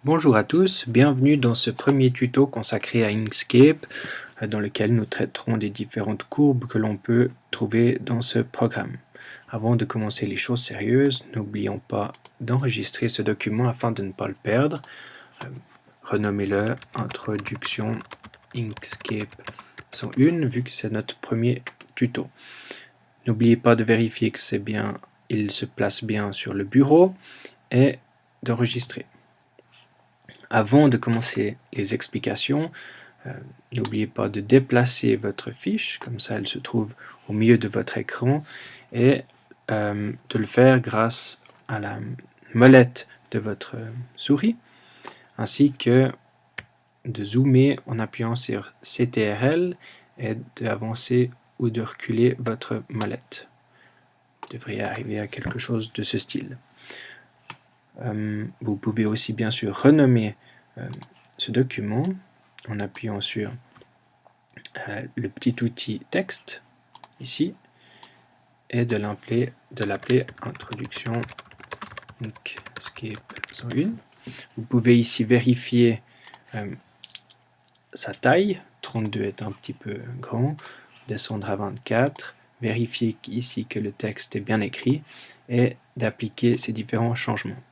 Bonjour à tous, bienvenue dans ce premier tuto consacré à Inkscape dans lequel nous traiterons des différentes courbes que l'on peut trouver dans ce programme. Avant de commencer les choses sérieuses, n'oublions pas d'enregistrer ce document afin de ne pas le perdre. Renommez-le Introduction Inkscape 101 vu que c'est notre premier tuto. N'oubliez pas de vérifier que c'est bien, il se place bien sur le bureau et d'enregistrer. Avant de commencer les explications, n'oubliez pas de déplacer votre fiche, comme ça elle se trouve au milieu de votre écran, et de le faire grâce à la molette de votre souris, ainsi que de zoomer en appuyant sur CTRL et d'avancer ou de reculer votre molette. Vous devriez arriver à quelque chose de ce style. Vous pouvez aussi bien sûr renommer ce document en appuyant sur le petit outil texte ici et de l'appeler Introduction Inkscape 101. Vous pouvez ici vérifier sa taille, 32 est un petit peu grand, descendre à 24, vérifier ici que le texte est bien écrit et d'appliquer ces différents changements.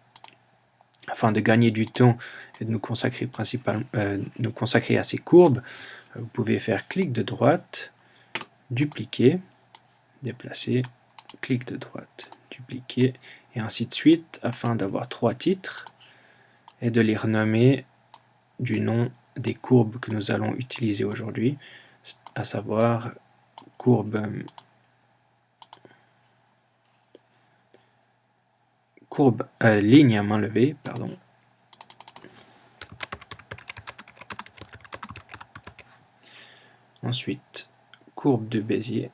Afin de gagner du temps et de nous consacrer à ces courbes, vous pouvez faire clic de droite, dupliquer, déplacer, clic de droite, dupliquer, et ainsi de suite, afin d'avoir 3 titres et de les renommer du nom des courbes que nous allons utiliser aujourd'hui, à savoir ligne à main levée, pardon. Ensuite, courbe de Bézier.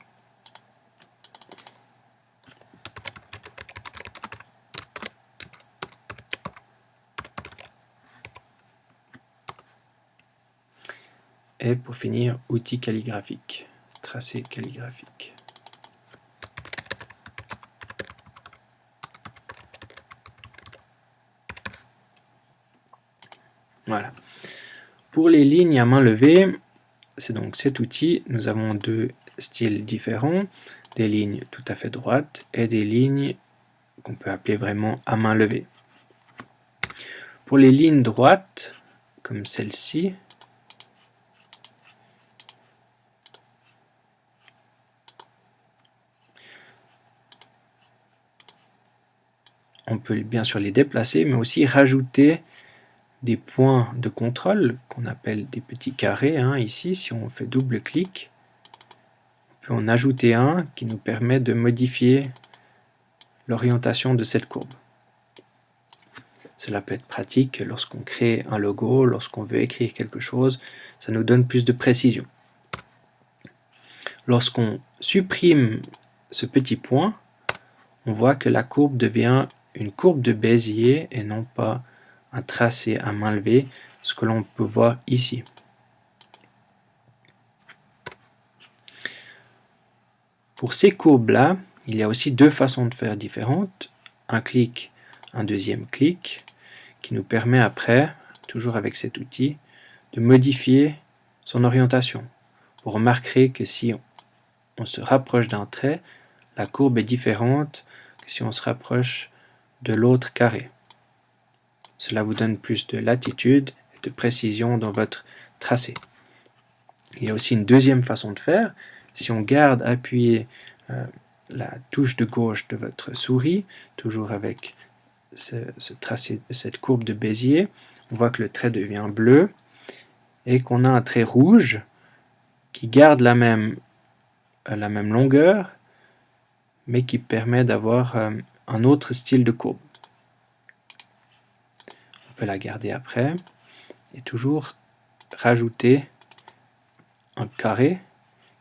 Et pour finir, outil calligraphique, tracé calligraphique. Voilà. Pour les lignes à main levée, c'est donc cet outil. Nous avons deux styles différents, des lignes tout à fait droites et des lignes qu'on peut appeler vraiment à main levée. Pour les lignes droites, comme celle-ci, on peut bien sûr les déplacer, mais aussi rajouter des points de contrôle qu'on appelle des petits carrés. Ici, si on fait double clic, on peut en ajouter un qui nous permet de modifier l'orientation de cette courbe. Cela peut être pratique lorsqu'on crée un logo, lorsqu'on veut écrire quelque chose, ça nous donne plus de précision. Lorsqu'on supprime ce petit point, on voit que la courbe devient une courbe de Bézier et non pas un tracé à main levée, ce que l'on peut voir ici. Pour ces courbes-là, il y a aussi deux façons de faire différentes. Un clic, un deuxième clic, qui nous permet après, toujours avec cet outil, de modifier son orientation. Vous remarquerez que si on se rapproche d'un trait, la courbe est différente que si on se rapproche de l'autre carré. Cela vous donne plus de latitude et de précision dans votre tracé. Il y a aussi une deuxième façon de faire. Si on garde appuyé la touche de gauche de votre souris, toujours avec ce tracé, cette courbe de Bézier, on voit que le trait devient bleu et qu'on a un trait rouge qui garde la même longueur, mais qui permet d'avoir un autre style de courbe. On peut la garder après et toujours rajouter un carré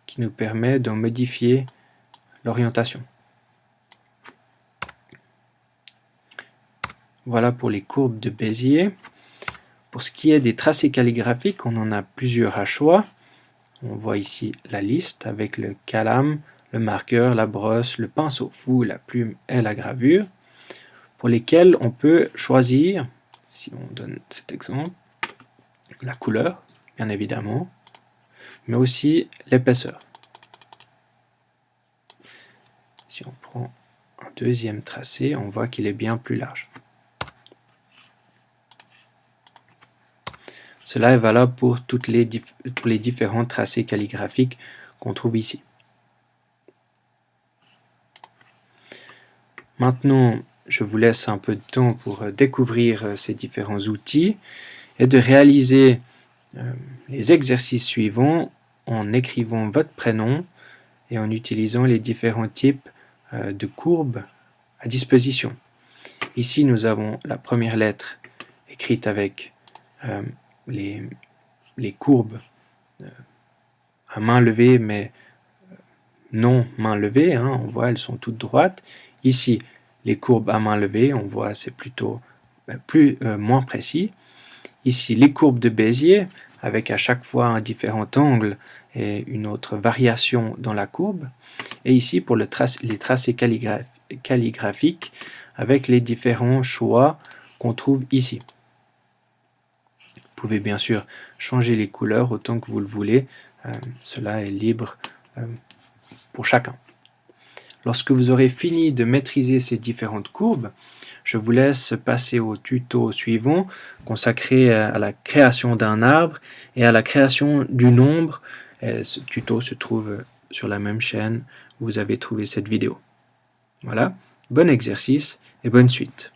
qui nous permet de modifier l'orientation. Voilà pour les courbes de Bézier. Pour ce qui est des tracés calligraphiques, on en a plusieurs à choix. On voit ici la liste avec le calame, le marqueur, la brosse, le pinceau fou, la plume et la gravure, pour lesquels on peut choisir, si on donne cet exemple, la couleur, bien évidemment, mais aussi l'épaisseur. Si on prend un deuxième tracé, on voit qu'il est bien plus large. Cela est valable pour tous les différents tracés calligraphiques qu'on trouve ici. Maintenant, je vous laisse un peu de temps pour découvrir ces différents outils et de réaliser les exercices suivants en écrivant votre prénom et en utilisant les différents types de courbes à disposition. Ici, nous avons la première lettre écrite avec les courbes à main levée, mais non main levée, hein, on voit elles sont toutes droites. Ici, les courbes à main levée, on voit c'est plutôt moins précis. Ici, les courbes de Bézier, avec à chaque fois un différent angle et une autre variation dans la courbe. Et ici, pour les tracés calligraphiques, avec les différents choix qu'on trouve ici. Vous pouvez bien sûr changer les couleurs autant que vous le voulez. Cela est libre pour chacun. Lorsque vous aurez fini de maîtriser ces différentes courbes, je vous laisse passer au tuto suivant consacré à la création d'un arbre et à la création du nombre. Et ce tuto se trouve sur la même chaîne où vous avez trouvé cette vidéo. Voilà, bon exercice et bonne suite.